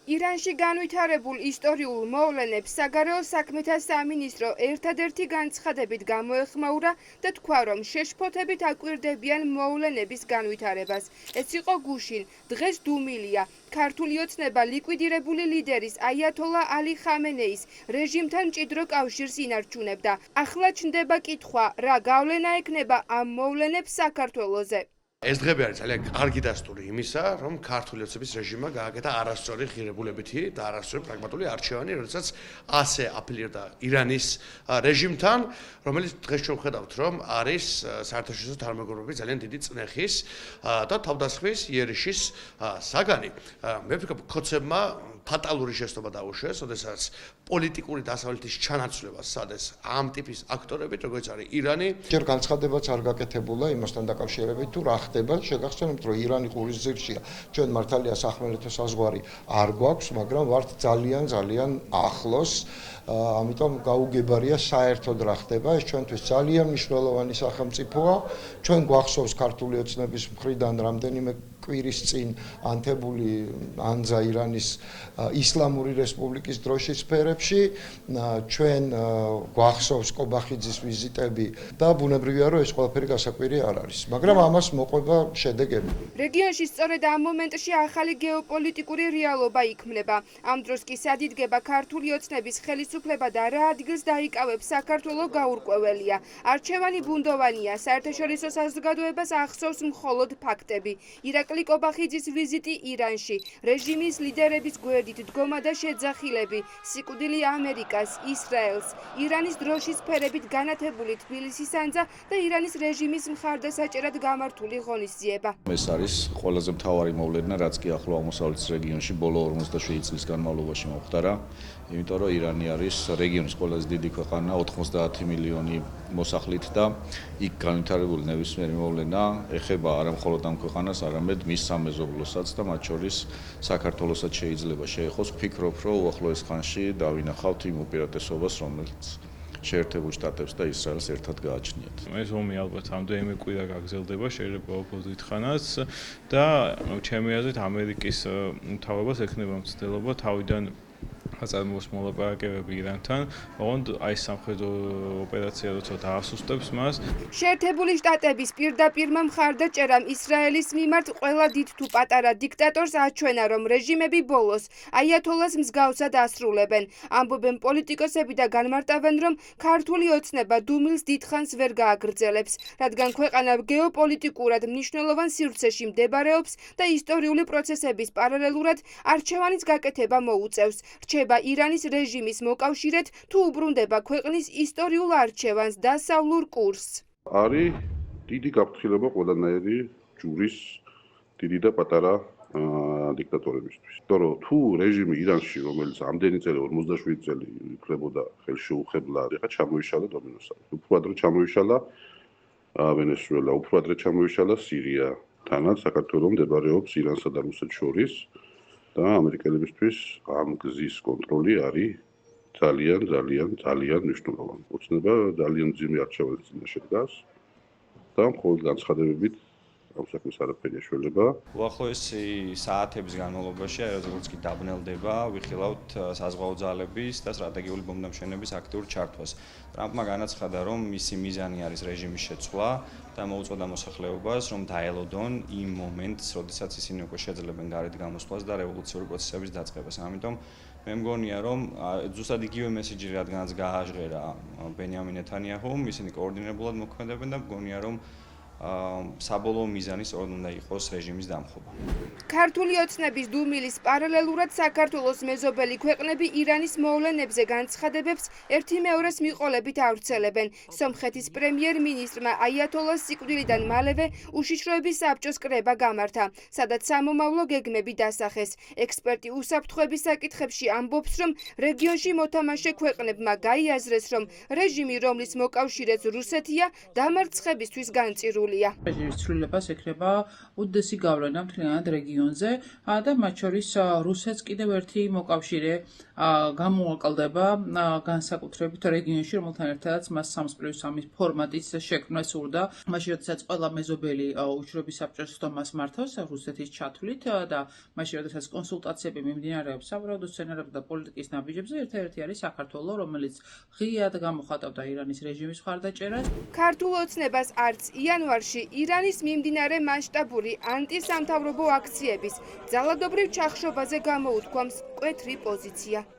ირანში განვითარებულ ისტორიულ მოვლენებს საგარეო საქმეთა სამინისტრო ერთადერთი განცხადებით გამოეხმაურა და თქვა, რომ შეშფოთებით აკვირდებიან მოვლენების განვითარებას. ეს იყო გუშინ, დღეს დუმილია. ქართული ოცნება ლიკვიდირებული ლიდერის აიათოლა ალი ხამენეის რეჟიმთან მჭიდრო კავშირს ინარჩუნებდა. ახლა ჩნდება კითხვა, რა გავლენა ექნება ამ მოვლენებს საქართველოზე. ეს დღები არის ძალიან კარგი დასტური იმისა, რომ ქართული ოცნების რეჟიმმა გააკეთა არასწორი ღირებულებითი და არასწორი პრაგმატული არჩევანი, როდესაც ასე აპელირდა ირანის რეჟიმთან, რომელიც დღეს ჩვენ ვხედავთ, რომ არის საერთაშორისო თანამეგობრობის ძალიან დიდი წნეხის და თავდასხმის იერიშის საგანი. მე ვფიქრობ, ქოცებმა ფატალური შეცდომა დაუშვეს, როდესაც პოლიტიკური დასავლეთის ჩანაცვლებას სადეს ამ ტიპის აქტორებით, როგორც არის ირანი. ჯერ განცხადებაც არ გაკეთებულა იმასთან დაკავშირებით, თუ რა ხდება. შეგახსენებთ, რომ ირანი ყურისძირშია. ჩვენ მართალია სახმელეთო საზღვარი არ გვაქვს, მაგრამ ვართ ძალიან ახლოს. ამიტომ გაუგებარია საერთოდ რა ხდება. ეს ჩვენთვის ძალიან მნიშვნელოვანი სახელმწიფოა. ჩვენ გვახსოვს ქართული ოცნების მხრიდან რამდენიმე კვირის წინ ანთებული ანძა ირანის ისლამური რესპუბლიკის დროშის სფერებში. ჩვენ გვახსოვს კობახიძის ვიზიტები და ბუნებრივია, რომ ეს ყველაფერი გასაკვირი არ არის. მაგრამ ამას მოყვება შედეგები. რეგიონში სწორედ ამ მომენტში ახალი გეოპოლიტიკური რეალობა იქმნება. ამ დროს კი სადიდგება ქართული ოცნების ხელისუფლება და რა ადგილს დაიკავებს საქართველო გაურკვეველია. არჩევანი ბუნდოვანია, საერთაშორისო საზოგადოებას ახსოვს მხოლოდ ფაქტები. ირაკლი კობახიძის ვიზიტი ირანში, რეჟიმის ლიდერების გვერდით დგომა და შეძახილები, სიკვდილი ამერიკას, ისრაელს, ირანის დროშის ფერებით განათებული თბილისის ანძა და ირანის რეჟიმის მხარდასაჭერად გამართული ღონისძიება. ეს არის ყველაზე მთავარი მოვლენა, რაც კი ახლო აღმოსავლეთის რეგიონში ბოლო 47 წლის განმავლობაში მომხდარა. იმიტომ რომ ირანი არის რეგიონის ყველაზე დიდი ქვეყანა 90 მილიონი მოსახლით და იქ განვითარებული ნებისმიერი მოვლენა ეხება არა მხოლოდ ამ ქვეყანას, არამედ მის სამეზობლოსაც და მათ შორის საქართველოსაც შეიძლება შეეხოს. ვფიქრობ, რომ უახლოეს ხანში დავინახავთ იმ უპირატესობას, რომელიც შეერთებულ შტატებს და ისრაელს ერთად გააჩნიათ. ეს ომი ალბათ ამდენიმე კვირა გაგრძელდება, შეიძლება ოპოზიტ ხანაც და ჩემი აზრით ამერიკის მთავრობას ექნება მცდელობა თავიდან აწარმოოს მოლაპარაკებები ირანთან, ოღონდ აი სამხედრო ოპერაცია როცა დაასუსტებს მას. შეერთებული შტატების პირდაპირმა მხარდაჭერამ ისრაელის მიმართ ყველა დიდ თუ პატარა დიქტატორს აჩვენა, რომ რეჟიმები ბოლოს აიათოლას მსგავსად ასრულებენ. ამბობენ პოლიტიკოსები და განმარტავენ, რომ ქართული ოცნება დუმილს დიდხანს ვერ გააგრძელებს, რადგან ქვეყანა გეოპოლიტიკურად მნიშვნელოვან სივრცეში მდებარეობს და ისტორიული პროცესების პარალელურად არჩევანის გაკეთება მოუწევს. რჩება ირანის რეჟიმის მოკავშირედ თუ უბრუნდება ქვეყნის ისტორიულ არჩევანს დასავლურ კურსს. არის დიდი გაფრთხილება ყველანაირი ჯურის დიდი და პატარა დიქტატორებისთვის. იმიტომ რომ თუ რეჟიმი ირანში, რომელიც ამდენი წელი 47 წელი იქნებოდა ხელშეუხებლა, ეხლა ჩამოიშალა დომინოსად. უფრო ადრე ჩამოიშალა ვენესუელა, უფრო ადრე ჩამოიშალა სირია. თანაც საქართველოს მდებარეობს ირანსა და რუსეთს შორის. და ამერიკელებისთვის ამ გზის კონტროლი არის ძალიან მნიშვნელოვანი. ოცნება ძალიან მძიმე არჩევანის წინაშე დგას და მხოლოდ განცხადებებით ამ საქმეს არაფერი ეშველება. უახლოესი საათების განმავლობაში, როგორც კი დაბნელდება, ვიხილავთ საზღვაო ძალების და სტრატეგიული ბომბდამშვენების აქტიურ ჩართვას. ტრამპმა განაცხადა, რომ მისი მიზანი არის რეჟიმის შეცვლა და მოუწოდა მოსახლეობას, რომ დაელოდონ იმ მომენტს, როდესაც ისინი უკვე შეძლებენ გარეთ გამოსვლას და რევოლუციური პროცესების დაწყებას. ამიტომ მე მგონია, რომ ზუსტად იგივე მესიჯი, რადგანაც გააჟღერა ბენიამინ ნეთანიაჰუმ, ისინი კოორდინირებულად მოქმედებენ და მგონია, რომ საბოლოო მიზანი სწორედ უნდა იყოს რეჟიმის დამხობა. ქართული ოცნების დუმილის პარალელურად საქართველოს მეზობელი ქვეყნები ირანის მოვლენებზე განცხადებებს ერთი მეორეს მიყოლებით ავრცელებენ. სომხეთის პრემიერ-მინისტრმა აიათოლას სიკვდილიდან მალევე უშიშროების საბჭოს კრება გამართა, სადაც სამომავლო გეგმები დასახეს. ექსპერტი უსაფრთხოების საკითხებში ამბობს, რომ რეგიონში მოთამაშე ქვეყნებმა გაიაზრეს, რომ რეჟიმი, რომლის მოკავშირეც რუსეთია, დამარცხებისთვის განწირული. დაკავებულია. რეჟიმის ცვლილებას ექნება უდიდესი გავლენა მთლიანად რეგიონზე და მათ შორის რუსეთს კიდევ ერთი მოკავშირე გამოაკლდება განსაკუთრებით რეგიონში, რომელთან ერთადაც მას 3+3 ფორმატის შექმნა სურდა. მაშინ როდესაც ყველა მეზობელი უჯრობის საბჭოს ხდომას მართავს რუსეთის ჩათვლით და მაშინ როდესაც კონსულტაციები მიმდინარეობს სავარაუდო სცენარებზე და პოლიტიკის ნაბიჯებზე, ერთ-ერთი არის საქართველო, რომელიც ღიად გამოხატავდა ირანის რეჟიმის მხარდაჭერას. ქართულ ოცნებას არც იანვარში ირანის მიმდინარე მასშტაბური ანტისამთავრობო აქციების ძალადობრივ ჩახშობაზე გამოუთქვამს მკვეთრი პოზიცია.